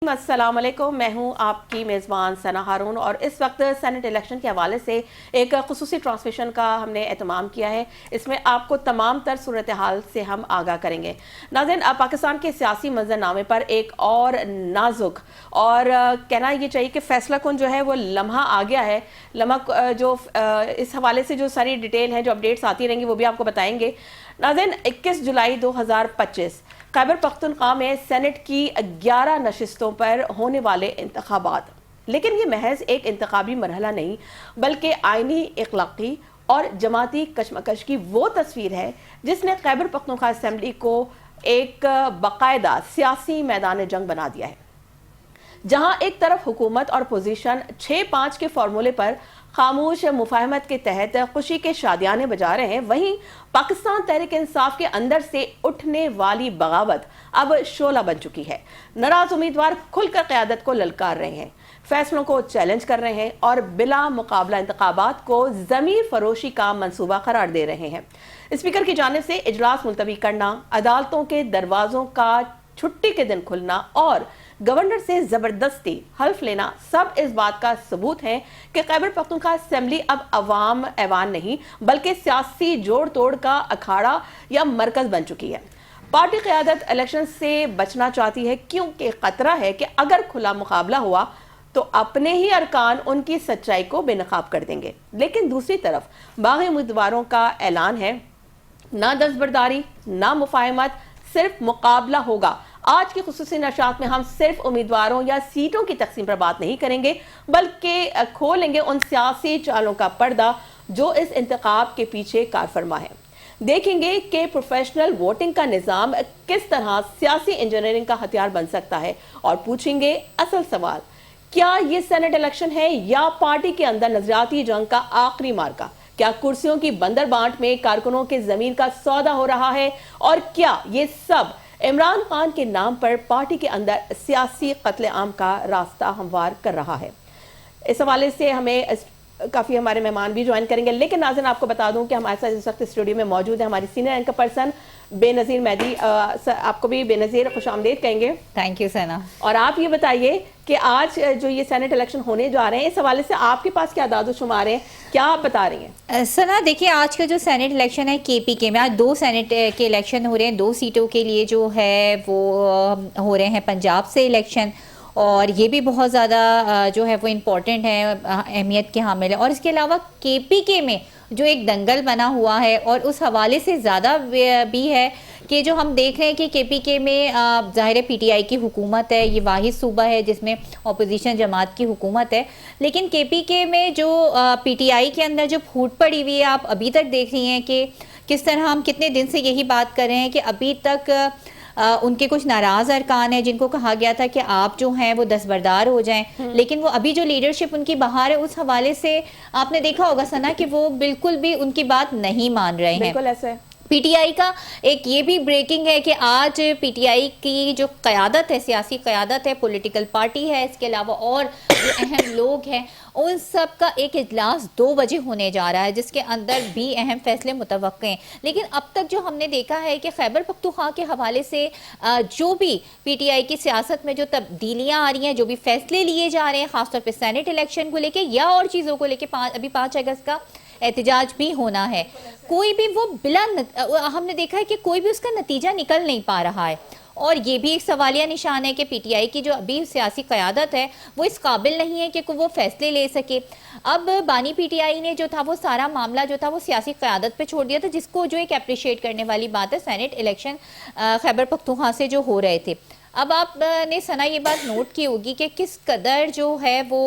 السلام علیکم، میں ہوں آپ کی میزبان ثنا ہارون اور اس وقت سینٹ الیکشن کے حوالے سے ایک خصوصی ٹرانسمیشن کا ہم نے اہتمام کیا ہے۔ اس میں آپ کو تمام تر صورتحال سے ہم آگاہ کریں گے۔ ناظرین، پاکستان کے سیاسی منظرنامے پر ایک اور نازک اور کہنا یہ چاہیے کہ فیصلہ کن جو ہے وہ لمحہ آ گیا ہے۔ لمحہ جو اس حوالے سے جو ساری ڈیٹیل ہیں، جو اپڈیٹس آتی رہیں گی، وہ بھی آپ کو بتائیں گے۔ ناظرین، 21 جولائی 2025 خیبر پختونخوا میں سینٹ کی 11 نشستوں پر ہونے والے انتخابات، لیکن یہ محض ایک انتخابی مرحلہ نہیں بلکہ آئینی، اخلاقی اور جماعتی کشمکش کی وہ تصویر ہے جس نے خیبر پختونخوا اسمبلی کو ایک باقاعدہ سیاسی میدان جنگ بنا دیا ہے، جہاں ایک طرف حکومت اور پوزیشن 6-5 کے فارمولے پر خاموش مفاہمت کے تحت خوشی کے شادیانے بجا رہے ہیں، وہیں پاکستان تحریک انصاف کے اندر سے اٹھنے والی بغاوت اب شعلہ بن چکی ہے۔ ناراض امیدوار کھل کر قیادت کو للکار رہے ہیں، فیصلوں کو چیلنج کر رہے ہیں اور بلا مقابلہ انتخابات کو ضمیر فروشی کا منصوبہ قرار دے رہے ہیں۔ اسپیکر کی جانب سے اجلاس ملتوی کرنا، عدالتوں کے دروازوں کا چھٹی کے دن کھلنا اور گورنر سے زبردستی حلف لینا سب اس بات کا ثبوت ہے کہ خیبر پختونخوا اسمبلی اب عوام ایوان نہیں بلکہ سیاسی جوڑ توڑ کا اکھاڑا یا مرکز بن چکی ہے۔ پارٹی قیادت الیکشن سے بچنا چاہتی ہے کیونکہ خطرہ ہے کہ اگر کھلا مقابلہ ہوا تو اپنے ہی ارکان ان کی سچائی کو بے نقاب کر دیں گے، لیکن دوسری طرف باغی امیدواروں کا اعلان ہے نہ دستبرداری نہ مفاہمت، صرف مقابلہ ہوگا۔ آج کی خصوصی نشریات میں ہم صرف امیدواروں یا سیٹوں کی تقسیم پر بات نہیں کریں گے بلکہ کھولیں گے ان سیاسی چالوں کا پردہ جو اس انتخاب کے پیچھے کار فرما ہے۔ دیکھیں گے کہ پروفیشنل ووٹنگ کا نظام کس طرح سیاسی انجینئرنگ کا ہتھیار بن سکتا ہے اور پوچھیں گے اصل سوال، کیا یہ سینٹ الیکشن ہے یا پارٹی کے اندر نظریاتی جنگ کا آخری مارکہ؟ کیا کرسیوں کی بندر بانٹ میں کارکنوں کے ضمیر کا سودا ہو رہا ہے اور کیا یہ سب عمران خان کے نام پر پارٹی کے اندر سیاسی قتل عام کا راستہ ہموار کر رہا ہے؟ اس حوالے سے ہمیں کافی ہمارے مہمان بھی جوائن کریں گے، لیکن ناظرین آپ کو بتا دوں کہ ہمارے ساتھ اس وقت اسٹوڈیو میں موجود ہے ہماری سینئر اینکر پرسن بے نظیر مہدی۔ آپ کو بھی بے نظیر خوش آمدید کہیں گے۔ تھینک یو ثنا۔ اور آپ یہ بتائیے کہ آج جو یہ سینٹ الیکشن ہونے جا رہے ہیں، اس حوالے سے آپ کے پاس کیا اعداد و شمار ہیں، کیا آپ بتا رہی ہیں؟ ثنا دیکھیں، آج کا جو سینٹ الیکشن ہے کے پی کے میں، آج 2 سینٹ کے الیکشن ہو رہے ہیں، 2 سیٹوں کے لیے جو ہے وہ ہو رہے ہیں پنجاب سے الیکشن، اور یہ بھی بہت زیادہ جو ہے وہ امپورٹنٹ ہے، اہمیت کے حامل ہے۔ اور اس کے علاوہ کے پی کے میں جو ایک دنگل بنا ہوا ہے اور اس حوالے سے زیادہ بھی ہے کہ جو ہم دیکھ رہے ہیں کہ کے پی کے میں ظاہر پی ٹی آئی کی حکومت ہے، یہ واحد صوبہ ہے جس میں اپوزیشن جماعت کی حکومت ہے، لیکن کے پی کے میں جو پی ٹی آئی کے اندر جو پھوٹ پڑی ہوئی ہے، آپ ابھی تک دیکھ رہی ہیں کہ کس طرح ہم کتنے دن سے یہی بات کر رہے ہیں کہ ابھی تک ان کے کچھ ناراض ارکان ہیں جن کو کہا گیا تھا کہ آپ جو ہیں وہ دستبردار ہو جائیں، لیکن وہ ابھی جو لیڈرشپ ان کی باہر ہے، اس حوالے سے آپ نے دیکھا ہوگا ثنا کہ وہ بالکل بھی ان کی بات نہیں مان رہے ہیں۔ بالکل ایسے پی ٹی آئی کا ایک یہ بھی بریکنگ ہے کہ آج پی ٹی آئی کی جو قیادت ہے، سیاسی قیادت ہے، پولیٹیکل پارٹی ہے، اس کے علاوہ اور جو اہم لوگ ہیں، ان سب کا ایک اجلاس 2 بجے ہونے جا رہا ہے جس کے اندر بھی اہم فیصلے متوقع ہیں۔ لیکن اب تک جو ہم نے دیکھا ہے کہ خیبر پختونخوا کے حوالے سے جو بھی پی ٹی آئی کی سیاست میں جو تبدیلیاں آ رہی ہیں، جو بھی فیصلے لیے جا رہے ہیں، خاص طور پہ سینٹ الیکشن کو لے کے یا اور چیزوں کو لے کے، ابھی 5 اگست کا احتجاج بھی ہونا ہے، کوئی بھی وہ ہم نے دیکھا ہے کہ کوئی بھی اس کا نتیجہ نکل نہیں پا رہا ہے، اور یہ بھی ایک سوالیہ نشان ہے کہ پی ٹی آئی کی جو ابھی سیاسی قیادت ہے وہ اس قابل نہیں ہے کہ وہ فیصلے لے سکے۔ اب بانی پی ٹی آئی نے جو تھا وہ سارا معاملہ جو تھا وہ سیاسی قیادت پہ چھوڑ دیا تھا، جس کو جو ایک اپریشیٹ کرنے والی بات ہے سینٹ الیکشن خیبر پختونخوا سے جو ہو رہے تھے۔ اب آپ نے ثنا یہ بات نوٹ کی ہوگی کہ کس قدر جو ہے وہ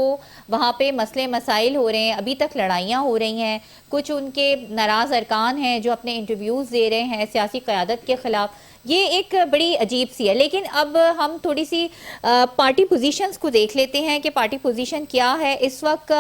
وہاں پہ مسئلے مسائل ہو رہے ہیں، ابھی تک لڑائیاں ہو رہی ہیں، کچھ ان کے ناراض ارکان ہیں جو اپنے انٹرویوز دے رہے ہیں سیاسی قیادت کے خلاف۔ یہ ایک بڑی عجیب سی ہے، لیکن اب ہم تھوڑی سی پارٹی پوزیشنز کو دیکھ لیتے ہیں کہ پارٹی پوزیشن کیا ہے اس وقت۔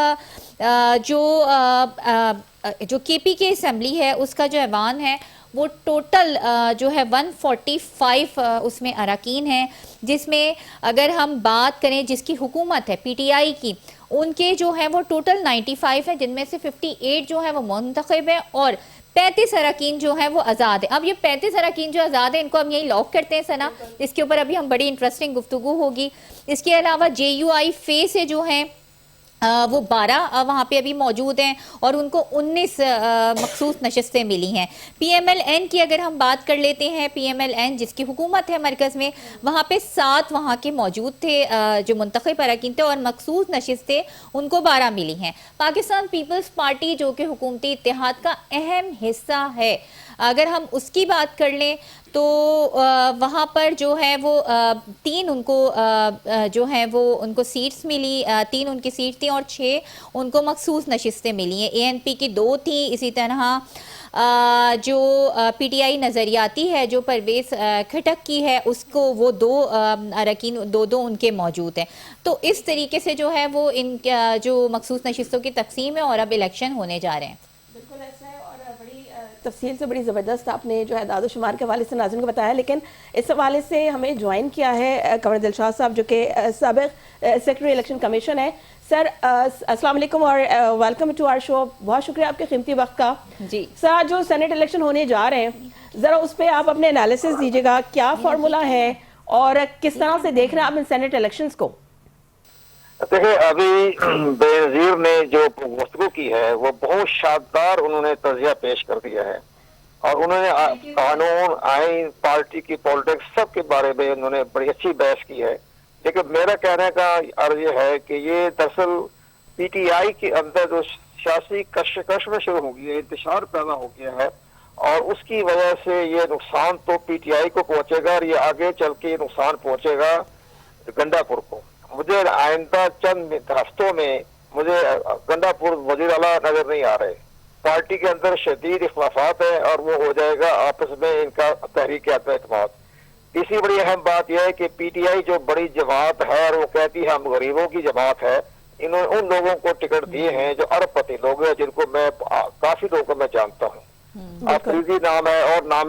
جو کے پی کے اسمبلی ہے اس کا جو ایوان ہے وہ ٹوٹل جو ہے 145 اس میں اراکین ہیں، جس میں اگر ہم بات کریں جس کی حکومت ہے پی ٹی آئی کی، ان کے جو ہے وہ ٹوٹل 95 ہیں، جن میں سے 58 جو ہے وہ منتخب ہیں، اور 35 اراکین جو ہیں وہ آزاد ہیں. اب یہ 35 اراکین جو آزاد ہیں ان کو ہم یہی لاک کرتے ہیں سنا. اس کے اوپر ابھی ہم بڑی انٹرسٹنگ گفتگو ہوگی. اس کے علاوہ JUI فے سے جو ہیں وہ 12 وہاں پہ ابھی موجود ہیں اور ان کو 19 مخصوص نشستیں ملی ہیں. PMLN کی اگر ہم بات کر لیتے ہیں, PMLN جس کی حکومت ہے مرکز میں, وہاں پہ 7 وہاں کے موجود تھے جو منتخب اراکین تھے, اور مخصوص نشستیں ان کو 12 ملی ہیں. پاکستان پیپلز پارٹی جو کہ حکومتی اتحاد کا اہم حصہ ہے, اگر ہم اس کی بات کر لیں تو وہاں پر جو ہے وہ 3 ان کو جو ہے وہ ان کو سیٹس ملی, 3 ان کی سیٹ تھیں اور 6 ان کو مخصوص نشستیں ملی ہیں. ANP کی 2 تھیں. اسی طرح جو PTI نظریاتی ہے جو پرویز کھٹک کی ہے, اس کو وہ 2 اراکین 2 ان کے موجود ہیں. تو اس طریقے سے جو ہے وہ ان جو مخصوص نشستوں کی تقسیم ہے, اور اب الیکشن ہونے جا رہے ہیں. بالکل ایسا ہے, اور بڑی تفصیل سے بڑی زبردست آپ نے جو ہے اعداد و شمار کے حوالے سے ناظرین کو بتایا. لیکن اس حوالے سے ہمیں جوائن کیا ہے قمر دلشاد صاحب جو کہ سابق سیکرٹری الیکشن کمیشن ہے. سر السلام علیکم اور ویلکم ٹو آر شو. بہت شکریہ آپ کے قیمتی وقت کا. جی سر, جو سینٹ الیکشن ہونے جا رہے ہیں, ذرا اس پہ آپ اپنے انالیسس دیجیے گا. کیا فارمولا ہے اور کس طرح سے دیکھ رہے ہیں آپ ان سینٹ الیکشنز کو؟ دیکھیں, ابھی بے نظیر نے جو گفتگو کی ہے وہ بہت شاندار انہوں نے تجزیہ پیش کر دیا ہے, اور انہوں نے قانون, آئین, پارٹی کی پالیٹکس سب کے بارے میں انہوں نے بڑی اچھی بحث کی ہے. لیکن میرا کہنے کا عرض یہ ہے کہ یہ دراصل PTI کے اندر جو سیاسی کشمکش میں شروع ہو گئی ہے, انتشار پیدا ہو گیا ہے, اور اس کی وجہ سے یہ نقصان تو PTI کو پہنچے گا, اور یہ آگے چل کے یہ نقصان پہنچے گا گنڈا پور کو. مجھے آئندہ چند ہفتوں میں مجھے گنڈا پور وزیر اعلیٰ نظر نہیں آ رہے. پارٹی کے اندر شدید اختلافات ہیں, اور وہ ہو جائے گا آپس میں ان کا تحریک عدم اعتماد. تیسری بڑی اہم بات یہ ہے کہ PTI جو بڑی جماعت ہے اور وہ کہتی ہے ہم غریبوں کی جماعت ہے, انہوں نے ان لوگوں کو ٹکٹ دیے ہیں جو ارب پتی لوگ ہیں, جن کو میں کافی لوگوں کو میں جانتا ہوں. آفریدی نام ہے اور نام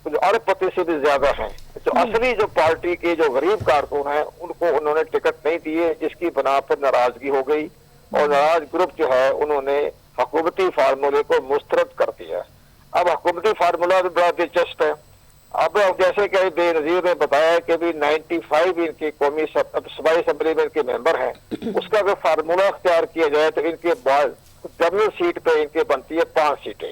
جو ارب پتی سے بھی زیادہ ہیں. جو اصلی جو پارٹی کے جو غریب کارکن ہیں ان کو انہوں نے ٹکٹ نہیں دیے, جس کی بنا پر ناراضگی ہو گئی, اور ناراض گروپ جو ہے انہوں نے حکومتی فارمولے کو مسترد کر دیا. اب حکومتی فارمولہ بھی بڑا دلچسپ ہے. اب جیسے کہ بے نظیر نے بتایا کہ بھی 95 ان کی قومی صوبائی اسمبلی میں ان کے ممبر ہیں, اس کا اگر فارمولہ اختیار کیا جائے تو ان کے بعد جنرل سیٹ پہ ان کے بنتی ہے 5 سیٹیں,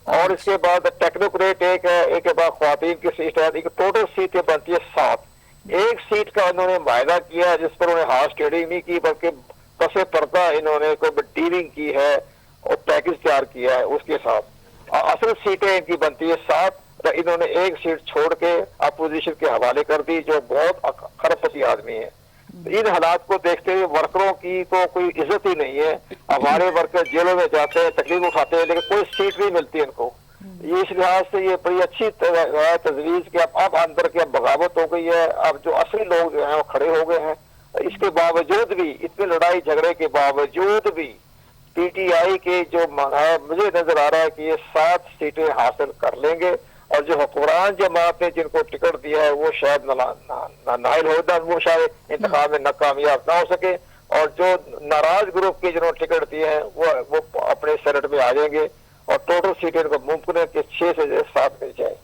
اور اس کے بعد ٹیکنوکریٹ ایک ہے, ایک کے بعد خواتین کی سیٹ ہے, ایک ٹوٹل سیٹیں بنتی ہے 7. ایک سیٹ کا انہوں نے معاہدہ کیا جس پر انہوں نے ہارس ٹریڈنگ نہیں کی, بلکہ پس پردہ انہوں نے کوئی ڈیلنگ کی ہے اور پیکج تیار کیا ہے اس کے ساتھ. اصل سیٹیں ان کی بنتی ہے 7, انہوں نے ایک سیٹ چھوڑ کے اپوزیشن کے حوالے کر دی جو بہت خراب پتی آدمی ہے. ان حالات کو دیکھتے ہوئے ورکروں کی تو کوئی عزت ہی نہیں ہے. ہمارے ورکر جیلوں میں جاتے ہیں, تکلیف اٹھاتے ہیں, لیکن کوئی سیٹ نہیں ملتی ان کو. یہ اس لحاظ سے یہ بڑی اچھی تجویز کہ اب اندر کی اب بغاوت ہو گئی ہے. اب جو اصلی لوگ جو ہیں وہ کھڑے ہو گئے ہیں. اس کے باوجود بھی, اتنے لڑائی جھگڑے کے باوجود بھی PTI کے جو مجھے نظر آ رہا ہے کہ یہ 7 سیٹیں حاصل کر لیں گے, اور جو حکمران جماعت نے جن کو ٹکٹ دیا ہے وہ شاید نائل ہودا, وہ شاید انتخاب میں ناکامیاب نہ ہو سکے, اور جو ناراض گروپ کے جنہوں نے ٹکٹ دیے ہیں وہ اپنے سینٹ میں آ جائیں گے, اور ٹوٹل سیٹیں ان کو ممکن ہے کہ 6 سے 7 مل جائے.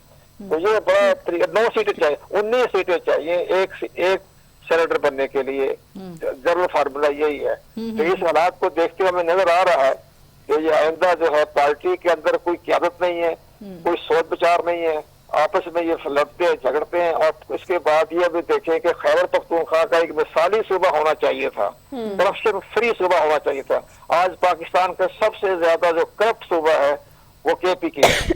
تو یہ بڑا 9 سیٹیں چاہیے, 19 سیٹیں چاہیے ایک سینیٹر بننے کے لیے. جنرل فارمولہ یہی ہے. تو اس حالات کو دیکھتے ہوئے ہمیں نظر آ رہا ہے کہ یہ آئندہ جو ہے پارٹی کے اندر کوئی قیادت نہیں ہے, کوئی سوچ بچار نہیں ہے, آپس میں یہ لڑتے ہیں جھگڑتے ہیں. اور اس کے بعد یہ بھی دیکھیں کہ خیبر پختونخوا کا ایک مثالی صوبہ ہونا چاہیے تھا, کرپشن فری صوبہ ہونا چاہیے تھا. آج پاکستان کا سب سے زیادہ جو کرپٹ صوبہ ہے وہ KP کی ہے.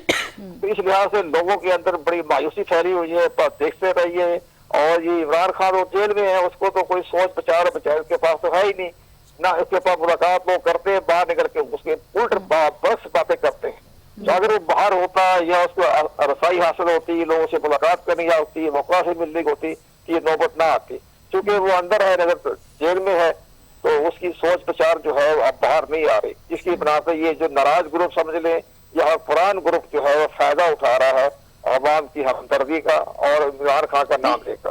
تو اس لحاظ سے لوگوں کے اندر بڑی مایوسی پھیلی ہوئی ہے. دیکھتے رہیے, اور یہ عمران خان وہ جیل میں ہے, اس کو تو کوئی سوچ بچار اس کے پاس تو ہے ہی نہیں, نہ اس کے پاس ملاقات لوگ کرتے ہیں, باہر نکل کے اس کے الٹ بس باتیں کرتے ہیں. تو اگر وہ باہر ہوتا یا اس کو رسائی حاصل ہوتی, لوگوں سے ملاقات کرنی ہوتی, موقع سے ملنے کی ہوتی, یہ نوبت نہ آتی. چونکہ وہ اندر ہے, نظر جیل میں ہے, تو اس کی سوچ بچار جو ہے اب باہر نہیں آ رہی. جس کی بنا پہ یہ جو ناراض گروپ سمجھ لیں یا قرآن گروپ جو ہے وہ فائدہ اٹھا رہا ہے عوام کی ہمدردی کا اور عمران خان کا نام لے کر.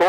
2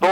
2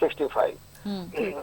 65।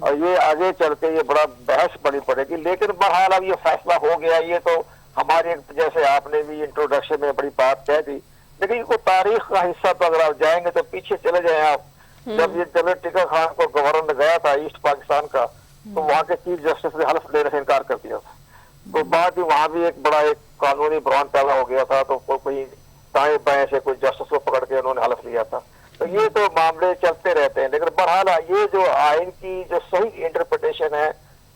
اور یہ آگے چل کے یہ بڑا بحث بنی پڑے گی. لیکن بہرحال اب یہ فیصلہ ہو گیا, یہ تو ہماری جیسے آپ نے بھی انٹروڈکشن میں بڑی بات کہہ دی, لیکن وہ تاریخ کا حصہ تو اگر آپ جائیں گے تو پیچھے چلے جائیں آپ. جب یہ جنرل ٹکا خان کو گورنر گیا تھا ایسٹ پاکستان کا, تو وہاں کے چیف جسٹس نے حلف لینے سے انکار کر دیا تھا. تو بعد ہی وہاں بھی ایک بڑا ایک قانونی بحران پیدا ہو گیا تھا, تو کوئی دائیں بائیں سے کوئی جسٹس کو پکڑ کے انہوں نے حلف لیا تھا. تو یہ تو معاملے چلتے رہتے ہیں. لیکن بہرحال یہ جو آئین کی جو صحیح انٹرپریٹیشن ہے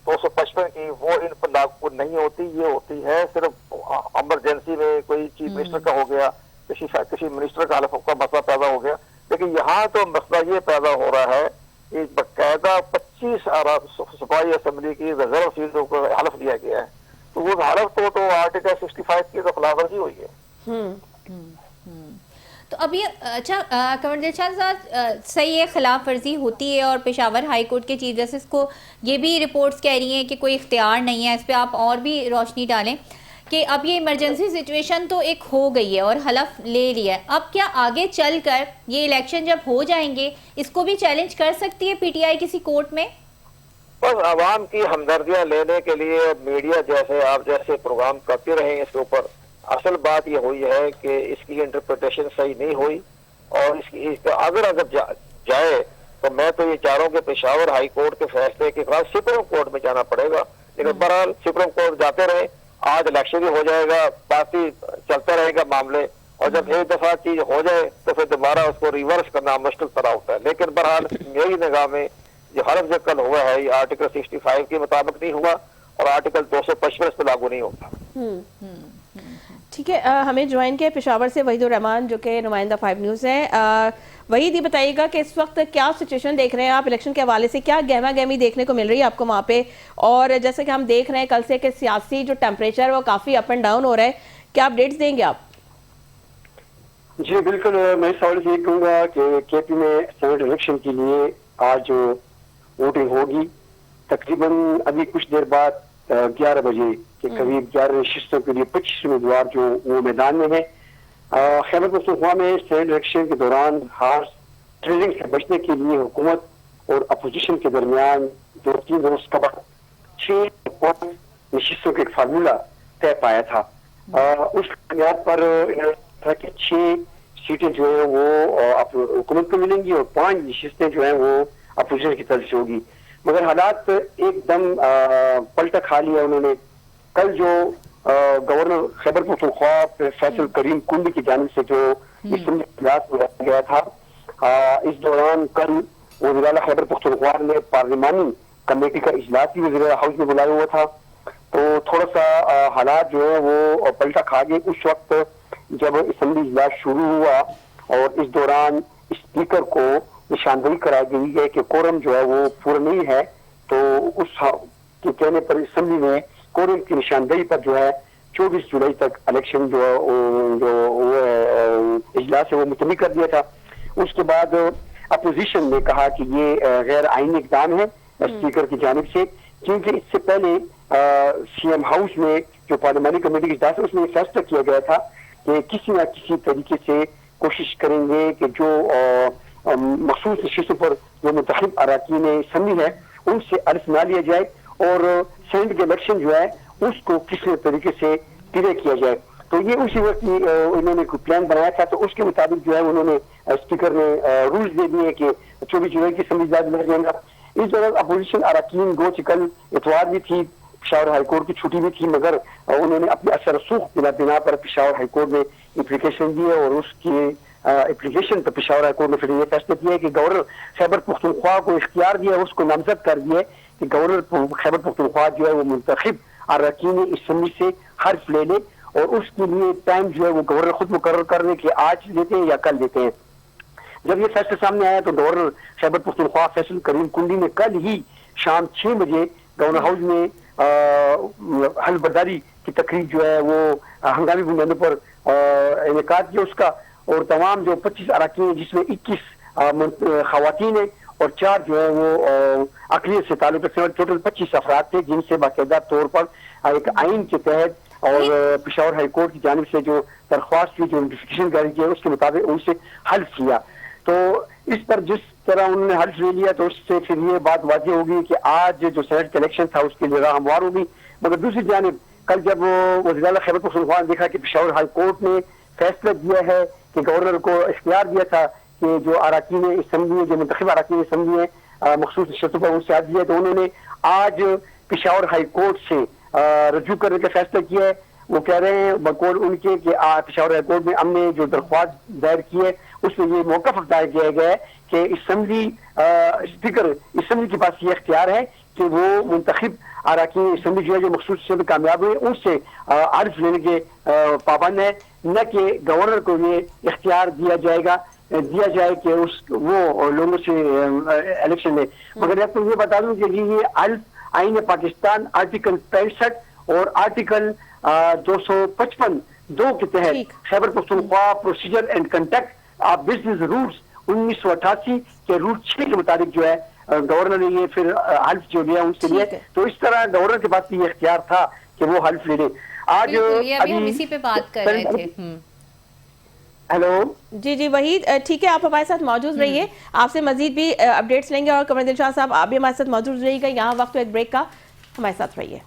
255 کی, وہ ان پر لاگو نہیں ہوتی. یہ ہوتی ہے صرف ایمرجنسی میں کوئی چیف منسٹر کا ہو گیا, کسی منسٹر کا حلف کا مسئلہ پیدا ہو گیا. لیکن یہاں تو مسئلہ یہ پیدا ہو رہا ہے کہ باقاعدہ 25 صوبائی اسمبلی کی ریزرو سیٹوں کو حلف دیا گیا ہے. تو وہ حلف تو آرٹیکل 65 کی تو خلاف ورزی ہوئی ہے. تو اب یہ اچھا قمر دلشاد صاحب, صحیح ہے خلاف ورزی ہوتی ہے, اور پشاور ہائی کورٹ کے چیف جسٹس کو یہ بھی رپورٹس کہہ رہی ہیں کہ کوئی اختیار نہیں ہے. اس پہ آپ اور بھی روشنی ڈالیں کہ اب یہ ایمرجنسی سچویشن تو ایک ہو گئی ہے اور حلف لے لیا ہے, اب کیا آگے چل کر یہ الیکشن جب ہو جائیں گے اس کو بھی چیلنج کر سکتی ہے پی ٹی آئی کسی کورٹ میں؟ بس عوام کی ہمدردیاں لینے کے لیے میڈیا جیسے آپ جیسے پروگرام کرتے رہے اس کے اوپر. اصل بات یہ ہوئی ہے کہ اس کی انٹرپریٹیشن صحیح نہیں ہوئی, اور اس کا اگر جائے تو میں تو یہ چاہ رہا ہوں کہ پشاور ہائی کورٹ کے فیصلے کے خلاف سپریم کورٹ میں جانا پڑے گا. لیکن بہرحال سپریم کورٹ جاتے رہے, آج الیکشن بھی ہو جائے گا, باقی چلتا رہے گا معاملے, اور جب ایک دفعہ چیز ہو جائے تو پھر دوبارہ اس کو ریورس کرنا مشکل طرح ہوتا ہے. لیکن بہرحال میری نگاہ میں جو حلف جو کل ہوا ہے یہ آرٹیکل 65 کے مطابق نہیں ہوا, اور آرٹیکل 255 پہ لاگو نہیں ہوتا. ٹھیک ہے, ہمیں جوائن کیا پشاور سے وحید الرحمان جو کہ نمائندہ 5 نیوز ہیں. وحید, یہ بتائیے گا کہ اس وقت کیا سچویشن دیکھ رہے ہیں آپ الیکشن کے حوالے سے, کیا گہما گہمی دیکھنے کو مل رہی ہے آپ کو وہاں پہ, اور جیسے کہ ہم دیکھ رہے ہیں کل سے کہ سیاسی جو ٹیمپریچر وہ کافی اپ اینڈ ڈاؤن ہو رہا ہے, کیا اپڈیٹس دیں گے آپ؟ جی بالکل, میں اس حوالے سے یہ کہوں گا کہ کے پی میں سینٹ الیکشن کے لیے آج ووٹنگ ہوگی. تقریباً ابھی کچھ دیر بعد 11 بجے کے قریب 11 نشستوں کے لیے 25 امیدوار جو وہ میدان میں ہیں. خیبر پختونخوا میں سینٹ الیکشن کے دوران ہارس ٹریلنگ سے بچنے کے لیے حکومت اور اپوزیشن کے درمیان 2-3 روز قبل 6 نشستوں کا ایک فارمولہ طے پایا تھا. اس بنیاد پر تھا کہ 6 سیٹیں جو ہیں وہ حکومت کو ملیں گی اور 5 نشستیں جو ہیں وہ اپوزیشن کی طرف سے ہوگی. مگر حالات ایک دم پلٹا کھا لیا انہوں نے. کل جو گورنر خیبر پختونخوا فیصل کریم کنڈی کی جانب سے جو اسمبلی اجلاس بلایا گیا تھا, اس دوران کل وزیر اعلیٰ خیبر پختونخوا نے پارلیمانی کمیٹی کا اجلاس بھی وزیر ہاؤس میں بلایا ہوا تھا. تو تھوڑا سا حالات جو ہے وہ پلٹا کھا گئے اس وقت جب اسمبلی اجلاس شروع ہوا, اور اس دوران اسپیکر کو نشاندہی کرائی گئی ہے کہ کورم جو ہے وہ پورا نہیں ہے. تو اس کے کہنے پر اسمبلی میں کورم کی نشاندہی پر جو ہے 24 جولائی تک الیکشن جو اجلاس ہے وہ ملتوی کر دیا تھا. اس کے بعد اپوزیشن نے کہا کہ یہ غیر آئینی اقدام ہے اسپیکر کی جانب سے, کیونکہ اس سے پہلے سی ایم ہاؤس میں جو پارلیمانی کمیٹی کی اجلاس ہے اس میں فیصلہ کیا گیا تھا کہ کسی نہ کسی طریقے سے کوشش کریں گے کہ جو مخصوص نشستوں پر جو منتخب اراکین اسمبلی ہے ان سے عرض نہ لیا جائے, اور سینٹ کے الیکشن جو ہے اس کو کسی طریقے سے ڈیلے کیا جائے. تو یہ اسی وقت انہوں نے کوئی پلان بنایا تھا, تو اس کے مطابق جو ہے انہوں نے اسپیکر نے رولز دے دیے کہ 24 جولائی کی اسمبلی اجلاس لگ جائے گا. اس دوران اپوزیشن اراکین گو کل اتوار بھی تھی, پشاور ہائی کورٹ کی چھٹی بھی تھی, مگر انہوں نے اپنے اثر رسوخ بنا پر پشاور ہائی کورٹ میں اپلیکیشن دی ہے, اور اس کی اپلیکیشن پر پشاور ہائی کورٹ نے پھر یہ فیصلہ کیا ہے کہ گورنر خیبر پختونخوا کو اختیار دیا ہے, اس کو نامزد کر دیا ہے کہ گورنر خیبر پختونخوا جو ہے وہ منتخب اراکین اسمبلی سے حلف لے لے, اور اس کے لیے ٹائم جو ہے وہ گورنر خود مقرر کرنے کہ آج لیتے ہیں یا کل لیتے ہیں. جب یہ فیصلہ سامنے آیا تو گورنر خیبر پختونخوا فیصل کریم کنڈی نے کل ہی شام 6 بجے گورنر ہاؤس میں حلف برداری کی تقریب جو ہے وہ ہنگامی بنیادوں پر انعقاد کیا اس کا, اور تمام جو 25 اراکین ہیں جس میں 21 خواتین ہیں اور 4 جو ہے وہ اقلیت سے تعلق رکھنے والے ٹوٹل 25 افراد تھے, جن سے باقاعدہ طور پر ایک آئین کے تحت اور پشاور ہائی کورٹ کی جانب سے جو درخواست کی جو نوٹیفیکیشن جاری کیا اس کے مطابق ان سے حلف کیا. تو اس پر جس طرح انہوں نے حلف لے لیا تو اس سے پھر یہ بات واضح ہوگی کہ آج جو سینٹ کا الیکشن تھا اس کے لیے راہ ہموار ہوگی. مگر دوسری جانب کل جب وزیر اعلیٰ خیبر پختونخوا نے دیکھا کہ پشاور ہائی کورٹ نے فیصلہ دیا ہے کہ گورنر کو اختیار دیا تھا کہ جو اراکین اسمبلی جو منتخب اراکین اسمبلی ہیں مخصوص شرطوں پر ان سے عادی ہے، تو انہوں نے آج پشاور ہائی کورٹ سے رجوع کرنے کا فیصلہ کیا ہے. وہ کہہ رہے ہیں بقول ان کے کہ پشاور ہائی کورٹ میں ہم نے جو درخواست دائر کی ہے اس میں یہ موقف اختیار کیا گیا ہے کہ اسمبلی اسپیکر اسمبلی کے پاس یہ اختیار ہے کہ وہ منتخب اراکین اسمبلی جو ہے جو مخصوص سے کامیاب ہوئے ان سے عرض لینے کے پابند ہے، نہ کہ گورنر کو یہ اختیار دیا جائے کہ وہ لوگوں سے الیکشن میں. مگر آپ کو یہ بتا دوں کہ یہ آئین پاکستان آرٹیکل 65 اور آرٹیکل 255 کے تحت Khyber Pakhtunkhwa procedure and conduct of business rules 1988 کے رول 6 کے مطابق جو ہے گورنر نے یہ پھر حلف جو لیا ان سے لیا، تو اس طرح گورنر کے پاس بھی یہ اختیار تھا کہ وہ حلف لے لے. آج ہم اسی پہ بات کر رہے تھے. ہیلو جی وحید ٹھیک ہے، آپ ہمارے ساتھ موجود رہیے، آپ سے مزید بھی اپڈیٹس لیں گے. اور قمر دل شاہ صاحب آپ بھی ہمارے ساتھ موجود رہیے گا. یہاں وقت ہے ایک بریک کا، ہمارے ساتھ رہیے.